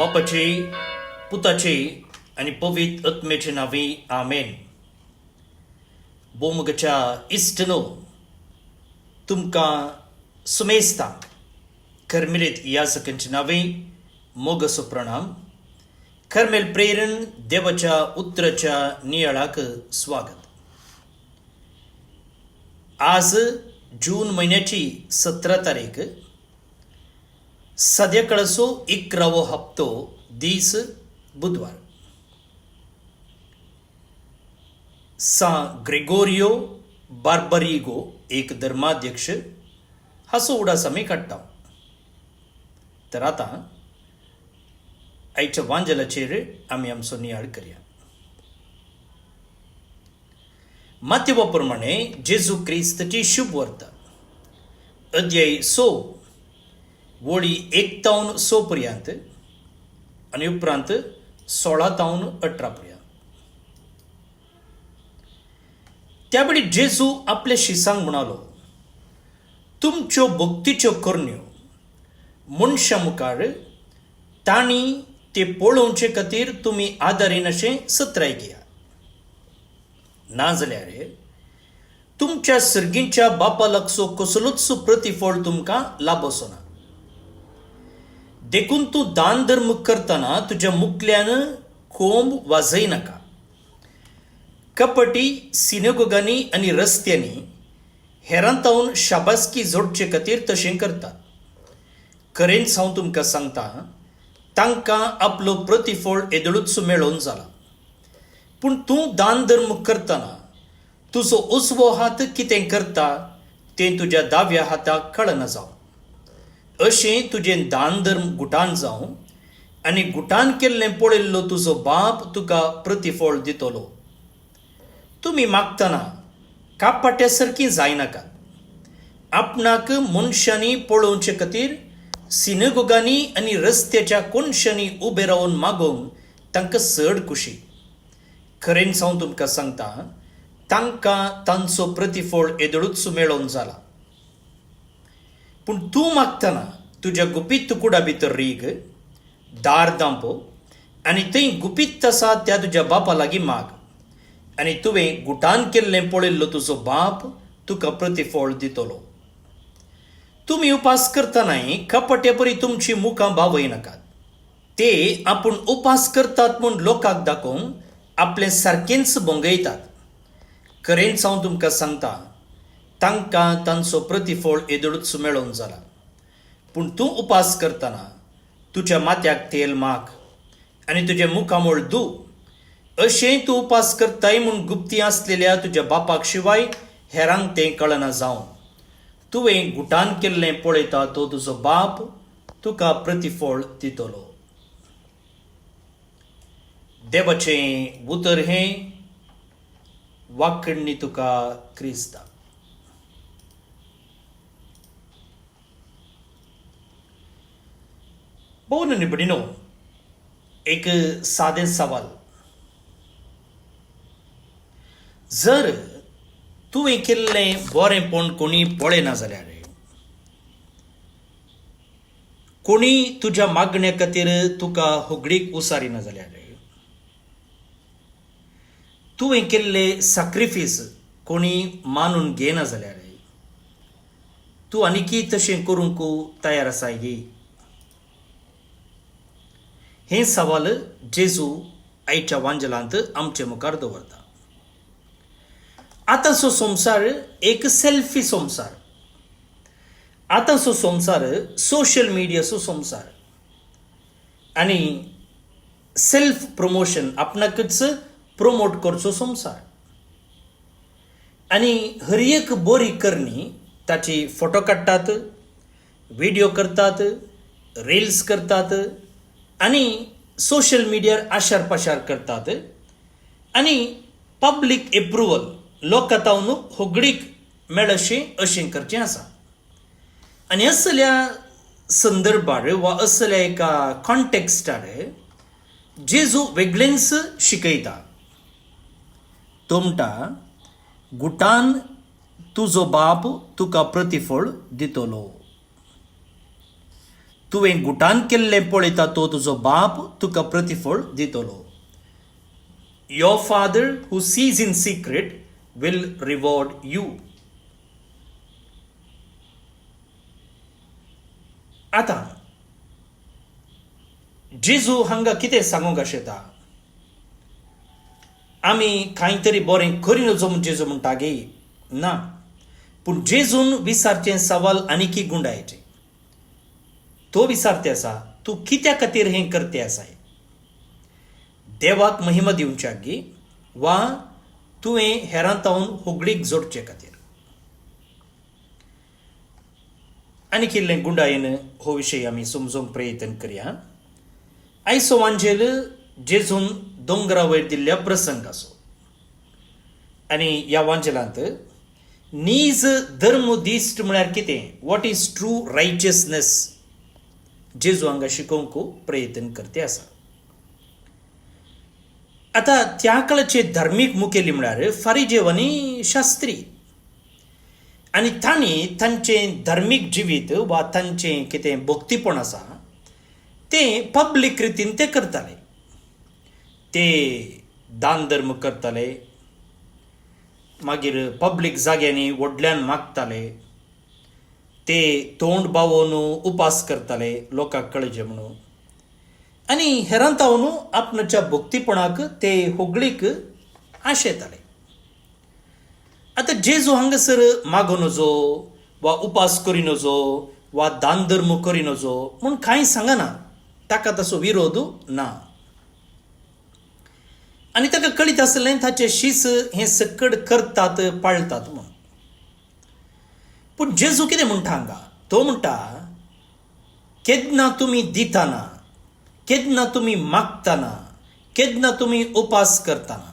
बापाचे पुताचे आणि पवित्र आत्म्याचे नावे आमेन. बोमगच्या इष्टनो तुमकां सुमेस्तांक कर्मेलीत याजकांचे नावे मोगसो प्रणाम. कर्मेल प्रेरण देवाच्या उतराच्या नियाळाक स्वागत. आज जून महिन्याची 17 तारीख, सद्याकाळचो 11वो हप्तो, दीस बुधवार. सान ग्रेगोरियो बार्बरिगो एक धर्माध्यक्ष हाचो उडास आमी काडटा. तर आता आयच्या वांजलाचेर आमी आमचो नियाळ करया. माथ्यवा प्रमाणे जेजू क्रिस्ताची शुभ वार्ता, अध्याय 6 वळी 1 ते 6 पर्यंत आणि उपरांत 16 ते 18 पर्यंत. त्यावेळी जेजू आपल्या शिसांक म्हणालो, तुमच्यो भक्तीच्यो करण्यो मनशा मुखार तांणी ते पळोवचे खातीर तुमी आदारीन अशें सत्राय घेया. नाजाल्यार तुमच्या सर्गींच्या बापा लागचो कसलोच प्रतिफळ तुमकां लाभसो ना. देखून तूं दान धर्म करतना तुज्या मुखल्यान खोंब वाजयनाका. कपटी सिनेगोगांनी आनी रस्त्यांनी हेरांतावन शाबासकी जोडचे खातीर तशें करतात. खरेंच हांव तुमकां सांगता, तांकां आपलो प्रतिफळ येदळूच मेळोवन जाला. पूण तूं दान धर्म करतना तुजो उजवो हात कितें करता तें तुज्या दाव्या हाताक कळना जावं. अशें तुजें दान धर्म गुटान जावं आनी गुटान केल्लें पळयल्लो तुजो बाप तुका प्रतिफळ दितलो. तुमी मागतना कापाट्या सारकीं जायनाकात. आपणाक मनशांनी पळोवचे खातीर सिनेगोगांनी आनी रस्त्याच्या कोनशांनी उबे रावन मागोवंक तांकां चड खुशी. खरेंच हांव तुमकां सांगता, तांकां तांचो प्रतिफळ येदळूच मेळोवन जाला. पूण तूं मागतना तुज्या गुपीत कुडा भितर रीग, दार धांपो आनी थंय गुपीत आसा त्या तुज्या बापा लागीं माग, आनी तुवें गुटान केल्लें पळयल्लो तुजो बाप तुका प्रतिफळ दितलो. तुमी उपास करतनाय कपट्या परी तुमची मुखां बावयनाकात. ते आपूण उपास करतात म्हूण लोकांक दाखोवंक आपलें सारकेंच भोंगयतात. खरेंच हांव तुमकां सांगता, तांकां तांचो प्रतिफळ येदळूच मेळोवन जाला. पूण तूं उपास करतना तुज्या माथ्याक तेल माग आनी तुजें मुखामोळ धू. अशें तूं उपास करताय म्हूण गुप्ती आसलेल्या तुज्या बापाक शिवाय हेरांक तें कळना जावं. तुवें गुटान केल्लें पळयता तो तुजो बाप तुका प्रतिफळ दितलो. देवाचें उतर हें, वाकडणी तुका क्रिस्ता. पळोवन निबडिनो, एक सादें सवाल. जर तुवें केल्लें बरेंपण कोणी पळयना जाल्यार, कोणी तुज्या मागण्या खातीर तुका होगडीक उसारिना जाल्यार, तुवें केल्लें सॅक्रिफीस कोणी मानून घेना जाल्यार, तूं आनीकी तशें करूंक तयार आसाय? हें सवाल जेजू आयच्या वांजलांत आमचे मुखार दवरता. आतांचो संवसार एक सेल्फी संवसार. आतांचो संवसार सोशल मिडियाचो संवसार आनी सेल्फ प्रमोशन, आपणाकच प्रमोट करचो संवसार. आनी हर एक बरी करणी ताची फोटो काडटात, व्हिडिओ करतात, रील्स करतात आनी सोशल मिडियार आशार पाशार करतात आनी पब्लीक एप्रुवल लोकांतावन होगडीक मेळशी अशें करचें आसा. आनी असल्या संदर्भार वा असल्या एका कॉन्टेक्स्टार जेजू वेगळेंच शिकयता. तो म्हणटा, गुटान तुजो बाप तुका प्रतिफळ दितलो. तुवें गुटान केल्लें पळयता तो तुजो बाप तुका प्रतिफळ दितलो. Your Father who sees in secret will reward you. आता जेजू हांगा कितें सांगूंक आशेता, आमी कांय तरी बरें करी नजो म्हूण जेजू म्हणटा गे ना, पूण जेजून विचारचें सवाल आनीक गुंडायचें. तो विचारते आसा, तूं कित्या खातीर हें करते आसाय? देवाक महिमा दिवच्याक गे, वा तुवें हेरांतावन होगडीक जोडचे खातीर? आनी किल्लें गुंडायेन हो विशय आमी समजूंक प्रयत्न करया. आयचो वांजेल जेजून दोंगरा वयर दिल्ल्या प्रसंगाचो. आनी ह्या वांजेलांत नीज धर्म दिश्ट म्हळ्यार कितें, वॉट इज ट्रू रायचियसनेस, जेजू हांगा शिकोवंक प्रयत्न करते आसा. आता त्या काळाचे धार्मीक मुखेली म्हळ्यार फारिजेव आनी शास्त्री. आनी तांणी तांचें धार्मीक जिवीत वा तांचें कितें भक्तीपण आसा तें पब्लीक रितीन ते करताले. ते दान धर्म करताले, मागीर पब्लीक जाग्यांनी व्हडल्यान मागताले, ते तोंड बावोवन उपास करताले लोकांक कळचे म्हणून, आनी हेरांतावन आपणाच्या भक्तीपणाक ते होगळीक आशेताले. आतां जेजू हांगासर मागो नजो वा उपास करी नजो वा दान धर्म करी नजो म्हूण कांय सांगना, ताका तसो विरोध ना. आनी ताका कळीत आसलें ताचे शीस हें सकड करतात पाळतात म्हूण. पूण जेजू कितें म्हणटा हांगा, तो म्हणटा केदना तुमी दितना, केदना तुमी मागतना, केदना तुमी उपास करतना.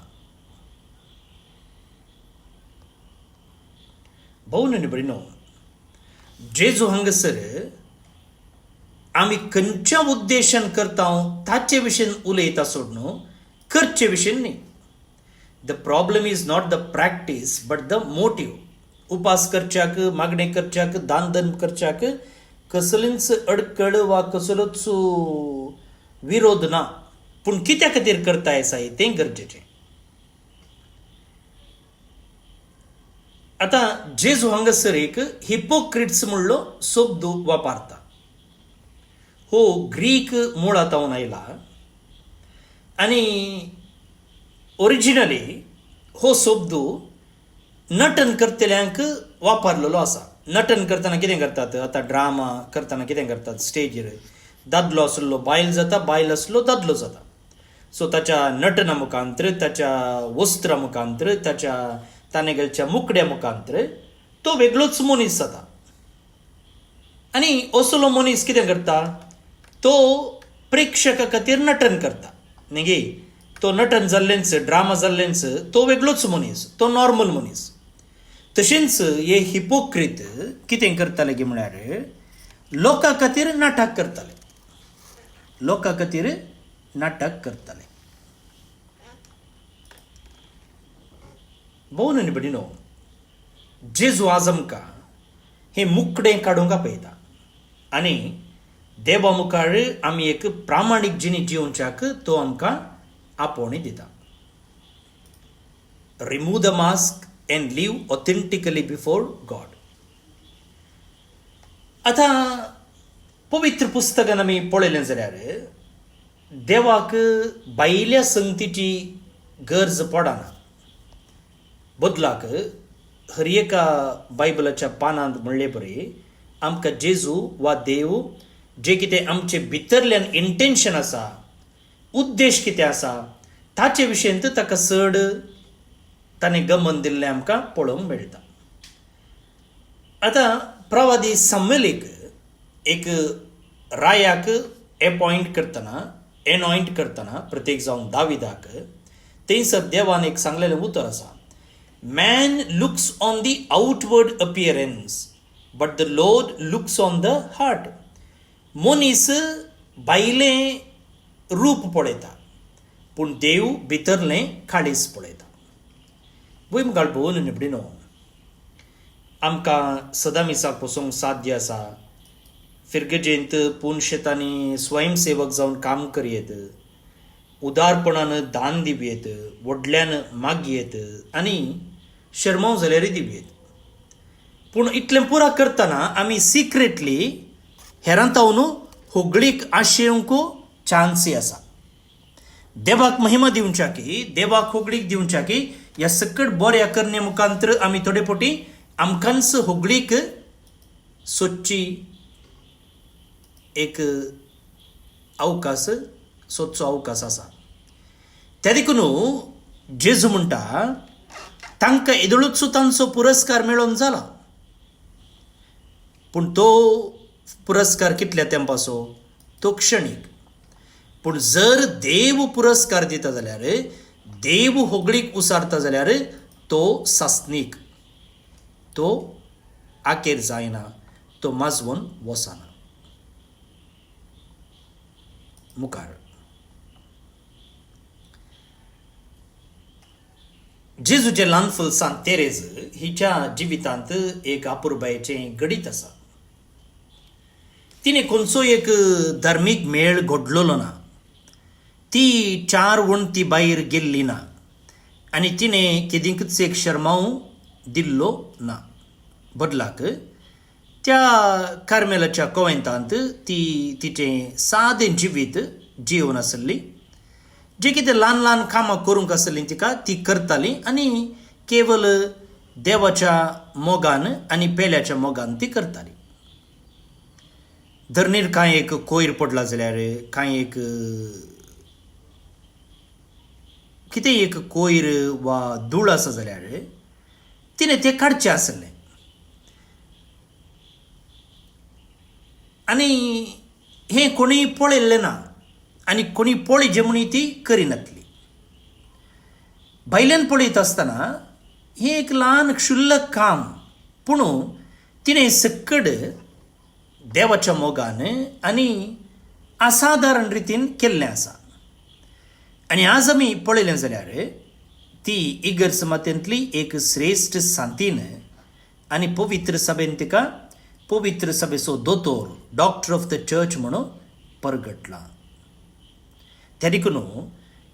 भोवन आनी भयणो, जेजू हांगासर आमी खंयच्या उद्देशान करता ताचे विशयीन उलयता सोडून करचे विशयीन न्ही. The problem is not the practice but the motive. उपास करच्याक, मागणें करच्याक, दान धर्म करच्याक कसलींच अडकळ वा कसलोच विरोध ना, पूण कित्या खातीर करताय साय तें गरजेचें. आतां जेजू हांगासर एक हिपोक्रिट्स म्हणलो शब्द वापरता. हो ग्रीक मुळांतावन आयला आनी ओरिजिनली हो शब्द नटन करतल्यांक वापरलेलो आसा. नटन करतना कितें करतात, आतां ड्रामा करतना कितें करतात, स्टेजीर दादलो आसलो बायल जाता, बायल आसलो दादलो जाता. सो ताच्या नटना मुखांतर, ताच्या वस्त्रा मुखांतर, ताच्या ताणें घालच्या मुकड्या मुखांतर तो वेगळोच मनीस जाता. आनी असलो मनीस कितें करता, तो प्रेक्षका खातीर नटन करता न्ही गे. तो नटन जाल्लेंच, ड्रामा जाल्लेंच तो वेगळोच मनीस, तो नॉर्मल मनीस. तशेंच हे हिपोक्रीत कितें करताले गे म्हळ्यार लोकां खातीर नाटक करताले, लोकां खातीर नाटक करताले. भोवन आनी भयणीनो, जेजू आज आमकां हें मुकडें काडूंक आपयता आनी देवा मुखार आमी एक प्रामाणीक जिणी जिवच्याक तो आमकां आपोवणी दिता. Remove the mask and live authentically before God. आतां पवित्र पुस्तकान आमी पळयलें जाल्यार देवाक भायल्या संगतीची गरज पडना. बदलाक हर एका बायबलाच्या पानांत म्हणले परी आमकां जेजू वा देव जे कितें आमचे भितरल्यान इंटेन्शन आसा, उद्देश कितें आसा ताचे विशयींत ताका चड ताणें गमन दिल्लें आमकां पळोवंक मेळटा. आतां प्रवादी सामुएलीक एक रायाक एपॉयंट करतना प्रत्येक जावन दाविदाक थंयसर देवान एक सांगलेलें उतर आसा, man looks on the outward appearance but the Lord looks on the heart. मनीस भायलें रूप पळयता पूण देव भितरलें खाडीस पळयता. वय मुखार भोवन निवडिनो, आमकां सदां मिसाक पसूंक साध्य आसा, फिरगेजेंत पूण शेतांनी स्वयंसेवक जावन काम करयेत, उदारपणानं दान दिवयेत, व्हडल्यान मागयेत आनी शर्माव जाल्यारय दिवयेत. पूण इतलें पुरा करतना आमी सिक्रेटली हेरांतावन होगळीक आशेवंकू चान्सय आसा. देवाक महिमा दिवच्या की, देवाक होगळीक दिवच्या की ह्या सकट बऱ्या करणे मुखांतर आमी थोडे फावटी आमकांच होगळीक सोदची एक सोदचो अवकाश आसा. त्या देखून जेजू म्हणटा तांकां येदोळूच तांचो पुरस्कार मेळोवन जाला. पूण तो पुरस्कार कितल्या तेंपाचो? तो क्षणीक. पूण जर देव पुरस्कार दिता जाल्यार, देव होगळीक उसारता जाल्यार तो सासनीक, तो आखेर जायना, तो माजवून वचना. मुखार जेजूचे ल्हानफल सांत तेरेज हिच्या जिवितांत एक अपुरबायेचें गणीत आसा. तिणें खंयचो एक धार्मीक मेळ घडलोलो ना, ती 4 वण्टी भायर गेल्ली ना आनी तिणें केदींकच एक शर्माव दिल्लो ना. बदलाक त्या कार्मेलाच्या कॉवेंतांत ती तिचें सादें जिवीत जिवन आसली. जे कितें ल्हान ल्हान कामां करूंक आसलीं तिका ती करताली आनी केवल देवाच्या मोगान आनी पेल्याच्या मोगान ती करताली. धरणीर कांय एक कोयर पडला जाल्यार, कांय एक कितें एक कोयर वा धूळ आसा जाल्यार तिणें तें काडचें आसलें. आनी हें कोणीय पळयल्लें ना आनी कोणी पळयचें म्हूण ती करिनातली. भायल्यान पळयत आसतना हें एक ल्हान क्षुल्लक काम, पूण तिणें सकड देवाच्या मोगान आनी असाधारण रितीन केल्लें आसा. आनी आज आमी पळयलें जाल्यार ती इगर समातेंतली एक श्रेश्ठ सांतीन आनी पवित्र सभेन तिका पवित्र सभेचो दोतोर, डॉक्टर ऑफ द चर्च म्हणून परगटला. त्या देखून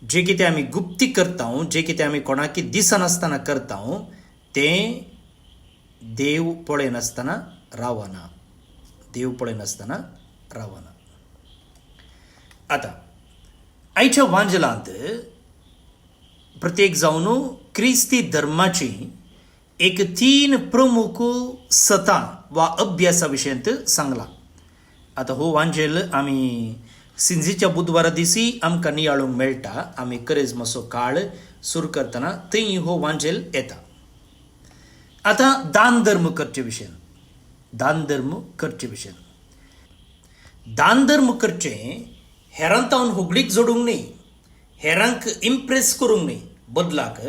जे कितें आमी गुप्ती करता, जे कितें आमी कोणाकी दिसनासतना करता, तें देव पळयनासतना रावना. देव पळयनासतना रावना. आतां आयच्या वांजलांत प्रत्येक जावन क्रिस्ती धर्माची एक 3 प्रमुख सतां वा अभ्यासा विशयंत सांगला. आतां हो वांजेल आमी सिंजीच्या बुधवारा दिसी आमकां नियाळूंक मेळटा. आमी करेजमाचो काळ सुरू करतना थंय हो वांजेल येता. आतां दान धर्म करचे विशयन, दान धर्म करचे विशयन. दान धर्म करचें हेरांतावन होगळीक जोडूंक न्ही, हेरांक इम्प्रेस करूंक न्ही, बदलाक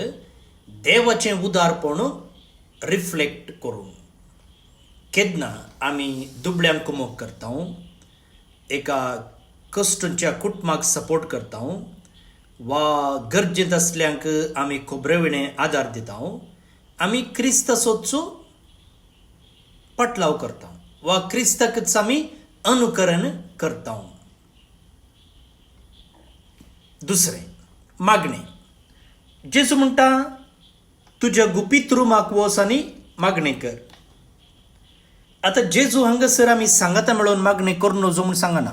देवाचें उदारपण रिफ्लेक्ट करूंक. केन्ना आमी दुबळ्यांक मोग करता, एका कश्टच्या कुटुंबाक सपोर्ट करता, वा गरजेंत आसल्यांक आमी खोबरेविणें आदार दिता, आमी क्रिस्ताचोचो पटलाव करता वा क्रिस्ताकच आमी अनुकरण करता. दुसरें मागणें. जेजू म्हणटा तुज्या गुपीत रुमाक वच आनी मागणें कर. आतां जेजू हांगासर आमी सांगाता मेळोवन मागणें करूं नजो म्हूण सांगना,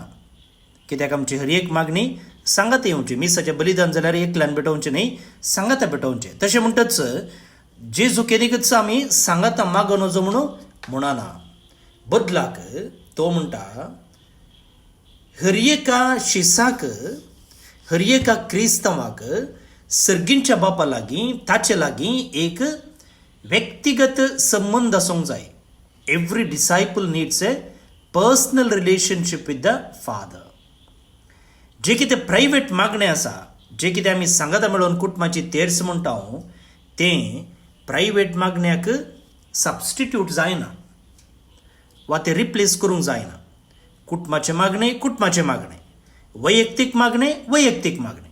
कित्याक आमची हर एक मागणी सांगाता येवची. मिसाचें बलिदान जाल्यार एकल्यान पेटोवचें न्ही, सांगाता पेटोवचें. तशें म्हणटच जेजू केदीकच आमी सांगाता मागो नजो म्हणून म्हणना. बदलाक तो म्हणटा हर एका शिसाक, हर एका क्रिस्तांवाक सर्गींच्या बापा लागीं, ताचे लागीं एक व्यक्तिगत संबंध आसूंक जाय. Every disciple needs a personal relationship with the father. जे कितें प्रायवेट मागणें आसा, जे कितें आमी सांगाता मेळोवन कुटुंबाची तेर्स म्हणटा, तें प्रायवेट मागण्याक सबस्टिट्यूट जायना वा ते रिप्लेस करूंक जायना. कुटुंबाचें मागणें कुटुंबाचें मागणें, वैयक्तीक मागणें वैयक्तीक मागणें.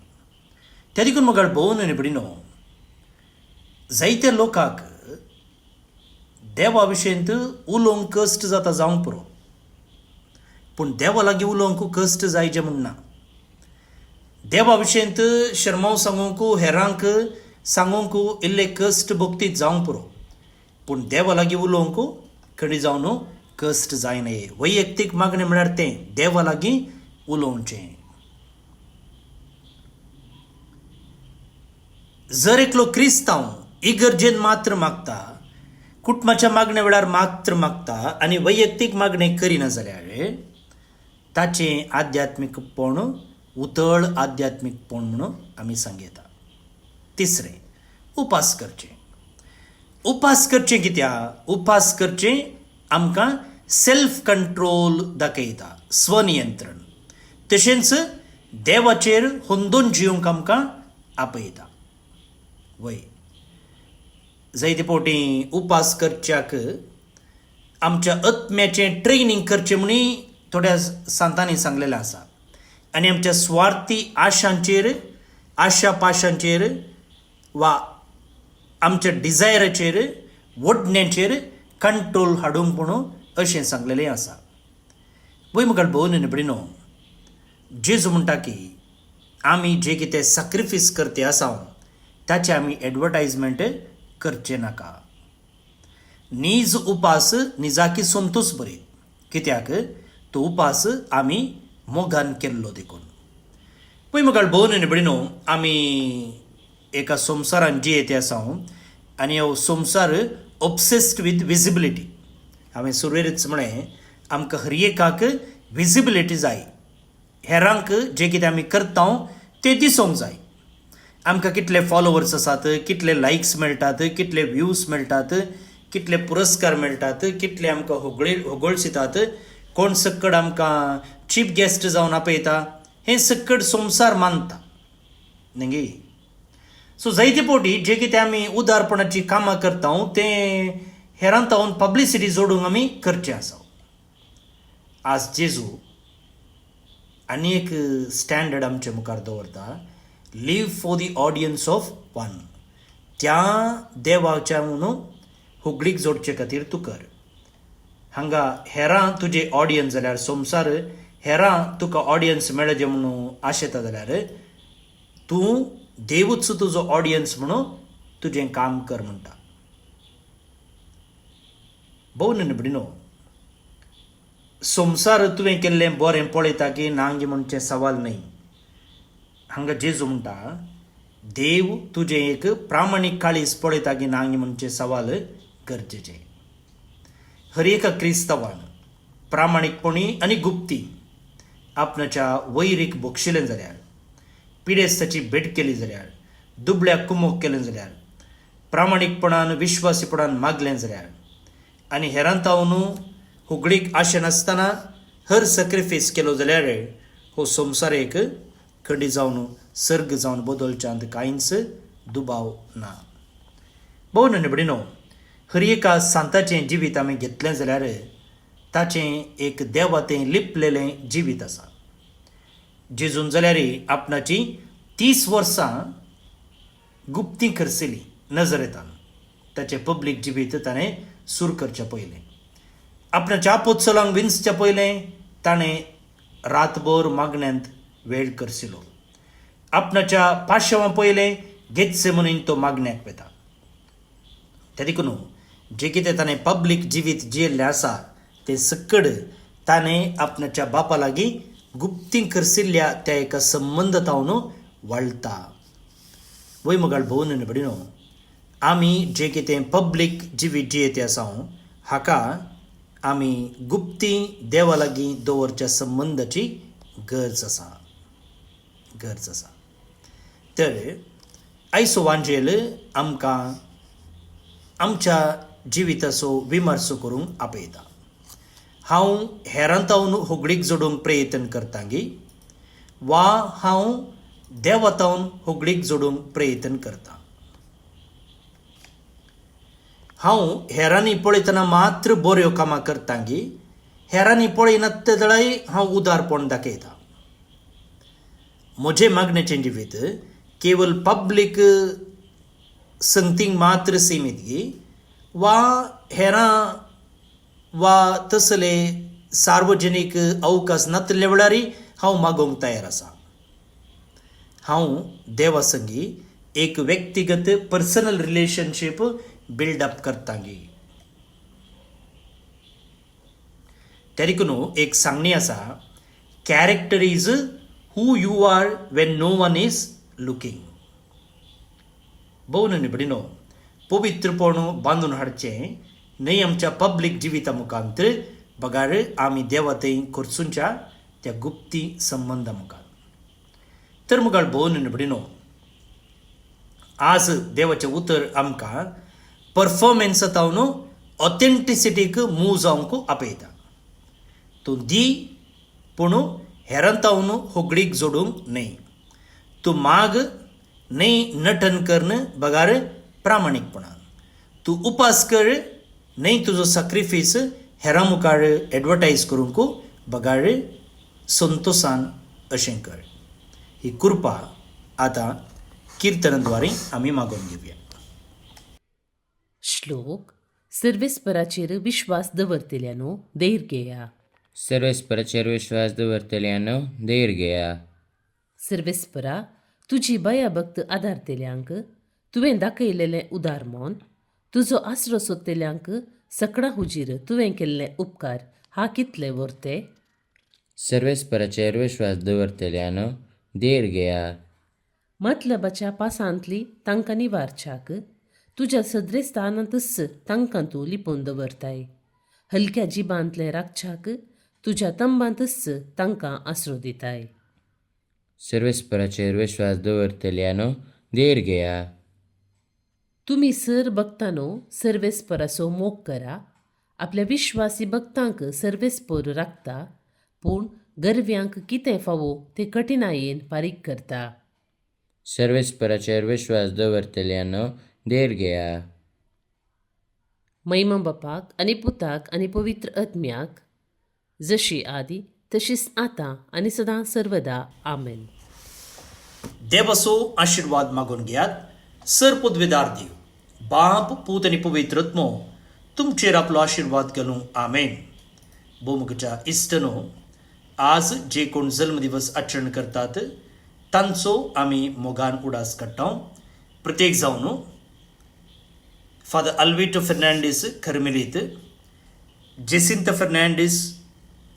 त्या देखून म्हाका भोवून निबडिनो जायत्या लोकांक देवा विशयंत उलोवंक कश्ट जाता जावंक पुरो. पूण देवा लागीं उलोवंक कश्ट जायचे म्हूण ना. देवा विशयंत शर्माव सांगूंक हेरांक सांगूंक इल्ले कश्ट भोगतीत जावंक पुरो, पूण देवा लागीं उलोवंक खंय जावन कश्ट जायना. वैयक्तीक मागणें म्हळ्यार तें देवा लागीं उलोवचें. जर एकलो क्रिस्तांव इगर्जेन मात्र मागता, कुटुंबाच्या मागण्या वेळार मात्र मागता आनी वैयक्तीक मागणें करिना जाल्यार ताचें आध्यात्मीकपण उतळ आध्यात्मीकपण म्हणून आमी सांगूं येता. तिसरें, उपास करचें. उपास करचें कित्याक? उपास करचें आमकां सेल्फ कंट्रोल दाखयता, स्वनियंत्रण. तशेंच देवाचेर हुंदून जिवंक आमकां आपयता. वय जायते फावटी उपास करच्याक आमच्या आत्म्याचें ट्रेनिंग करचें म्हणून थोड्या संतांनी सांगलेलें आसा. आनी आमच्या स्वार्थी आशा पाशांचेर वा आमच्या डिझायराचेर वडण्याचेर कंट्रोल हाडूंक म्हणून अशें सांगलेलें आसा. वय मुखार भोवन निबडिनो, जेजू म्हणटा की आमी जे कितें सॅक्रिफीस करते आसा ताचे आमी एडवर्टायजमेंट करचे नाका. नीज उपास निजाकी संतोष बरीत, कित्याक तो उपास आमी मोगान केल्लो देखून. पळय मुखार भोवन निबडिनो, आमी एका संवसारान जियेते आसा आनी हो संवसार ऑब्सेस्ड वीथ विजिबिलिटी. हांवें सुरवेरीच म्हळें आमकां हर एकाक विजिबिलिटी जाय. हेरांक जे कितें आमी करता तें दिसूंक जाय. आमकां कितले फॉलोवर्स आसात, कितले लायक्स मेळटात, कितले व्ह्यूज मेळटात, कितले पुरस्कार मेळटात, कितले आमकां होगळशितात, कोण सक्कड आमकां चीफ गेस्ट जावन आपयता, हें सक्कड संवसार मानता न्ही. सो जायते फावटी जे कितें आमी उदारपणाची कामां करता तें हेरांत तावन पब्लिसिटी जोडूंक आमी करचें आसा. आज जेजू आनी एक स्टँडर्ड आमचे मुखार दवरता, live for the audience of one. त्या देवाच्या म्हणून हुगडीक जोडचे खातीर तूं कर. हांगा हेरां तुजे ऑडियन्स जाल्यार संवसार हेरां तुका ऑडियन्स मेळचे म्हणून आशेता जाल्यार तूं देवूच तुजो ऑडियन्स म्हणून तुजें काम कर म्हणटा. भोवन निबडिनो, संवसार तुवें केल्लें बरें पळयता की नांगी म्हणचें सवाल न्हय. हांगा जेजू म्हणटा देव तुजें एक प्रामाणीक काळीज पळयता की नांगी म्हणचें सवाल गरजेचें. हर एका क्रिस्तांवान प्रामाणीकपणी आनी गुप्ती आपणाच्या वैरीक बोगशिलें जाल्यार, पिडेस्ताची भेट केली जाल्यार, दुबळ्याक कुमोक केलें जाल्यार, प्रामाणीकपणान विश्वासीपणान मागलें जाल्यार आनी हेरांतावन हुगडीक आशे नासतना हर सॅक्रिफीस केलो जाल्यार हो संवसार एक खडी जावन सर्ग जावन बदलच्यांत कांयच दुबाव ना. भोवन निबडिनो, हर एका सांताचें जिवीत आमी घेतलें जाल्यार ताचें एक देवातें लिपलेलें जिवीत आसा. जेजून जाल्यार आपणाची 30 वर्सां गुप्ती करसिली नजरेतान. ताचें पब्लीक जिवीत ताणें सुरू करचे पयलें. आपणाच्या आपोत्सलांक विंचच्या पयलें ताणें रातभर मागण्यांत वेळ करसिलो. आपणाच्या पाशवां पयलें गेत्से म्हणून तो मागण्याक वेता. त्या देखून जे कितें ताणें पब्लीक जिवीत जियेल्लें आसा तें सक्कड ताणें आपणाच्या बापा लागीं गुप्ती करसिल्ल्या त्या एका संबंदतावन वळटा. वय मुगाळ भोवन निबडिनो, आमी जे कितें पब्लीक जिवीत जियेते आसा हाका आमी गुप्ती देवा लागीं दवरच्या संबंदाची गरज आसा. तर आयचो वांजेल आमकां आमच्या जिविताचो विमर्श करूंक आपयता. हांव हेरांतावन हुगडीक जोडूंक प्रयत्न करतां वा हांव देवातावन हुगडीक जोडूंक प्रयत्न करतां. हांव हेरांनी पळयतना मात्र बऱ्यो कामां करतां हेरांनी पळयनात ते जाल्यार हांव उदारपण दाखयतां. म्हजें मागणेचें जिवीत केवल पब्लीक संगतींक मात्र सीमीत वा हेरां वा तसले सार्वजनीक अवकाश नातले वेळारी हांव मागोवंक तयार आसा. हांव देवा संगी एक व्यक्तिगत पर्सनल रिलेशनशीप बिल्डअप करतांगी. तेरिकून एक सांगणी आसा, character is who you are when no one is looking. भोवन निबडिनो पवित्रपण बांदून हाडचें न्हय आमच्या पब्लीक जिविता मुखांतर, बगार आमी देवा थंय करचुंच्या त्या गुप्ती संबंदा मुखार. तर मुगाळ भोवन निबडिनो, आज देवाचें उतर आमकां परफॉर्मन्सांतावन ऑथेंटिसिटीक मूव जावंक आपयता. तूं दी पूण हेरांतावन होगडीक जोडूंक न्हय. तूं माग न्हय नटन करन, बगार प्रामाणीकपणान. तूं उपास कर न्हय तुजो सॅक्रिफीस हेरां मुखार एडवर्टायज करूंक, बगार संतोशान अशें कर. ही कृपा आतां किर्तनाद्वारे आमी मागून घेवया. श्लोक. सर्वेस्पराचेर विश्वास दवरतल्यानो धैर्य घेया. सर्वेस्पराचेर विश्वास दवरतल्यानो धैर्य घेया. सर्वेस्परा, तुजी भयभक्त आदारतल्यांक तुवें दाखयलेलें उदार मोन, तुजो आसरो सोदतल्यांक सकळा हुजीर तुवें केल्ले उपकार हा कितले वर्ते. सर्वेस्पराचेर विश्वास दवरतल्यानो धैर्य घेया. मतलबाच्या पासांतली तांकां निवारच्याक तुज्या सद्रेस्तानांतच तांकां तूं लिपोवन दवरताय. हलक्या जिबांतले राखच्याक तुज्या तंबांतच तांकां आसरो दिताय. सर्वेस्पराचेर विश्वास दवरतल्यानो धैर्य घेया. तुमी सर भक्तांनो सर्वेस्पराचो मोग करा. आपल्या विश्वासी भक्तांक सर्वेस्पर राखता, पूण गर्व्यांक कितें फावो ते कठिनायेन फारीक करता. सर्वेस्पराचेर विश्वास दवरतल्यानो धैर्य घेया. महिमा बापाक आनी पुताक आनी पवित्र आत्म्याक, जशी आदी तशीच आतां आनी सदां सर्वदा. आमेन. देवाचो आशिर्वाद मागून घेयात. सर पदवेदार देव, बाप, पूत आनी पवित्र आत्मो तुमचेर आपलो आशिर्वाद घालूं. आमेन. भोवमुखच्या इश्टनो, आज जे कोण जल्मदिवस आचरण करतात तांचो आमी मोगान उडास काडटा. प्रत्येक जावन फादर अल्विटो फेर्नांडीस खर्मेलीत, Jacinta Fernandes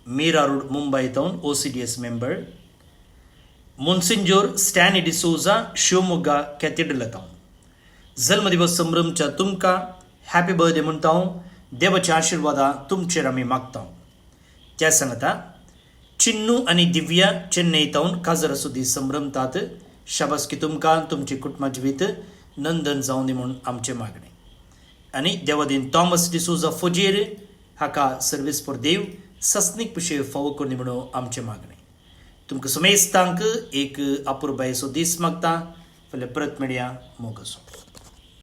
Mira road Mumbai town OCDS member, monsignor Stany D'Souza Shivamogga cathedral town. जल्मदिवस संभ्रमच्या तुमकां हॅपी बर्थडे म्हणटा. देवाचे आशिर्वादा तुमचेर आमी मागता. त्या सांगता चिन्नू आनी दिव्या चेन्नई टाउन काजरासो दीस संभ्रमतात. शाबासकी तुमकां, तुमची कुटुंबा जिवीत नंदन जावन दी म्हूण आमचे मागणे. आनी देवादीन थॉमस डिसोजा फोजेर हाका सर्वेस्पर देव सस्नीक पिशे फावो करनी म्हणून आमचे मागणे. तुमकां समेस्तांक एक अपुरबायेचो दीस मागता. फाल्यां परत मेळया. मोग आसूं.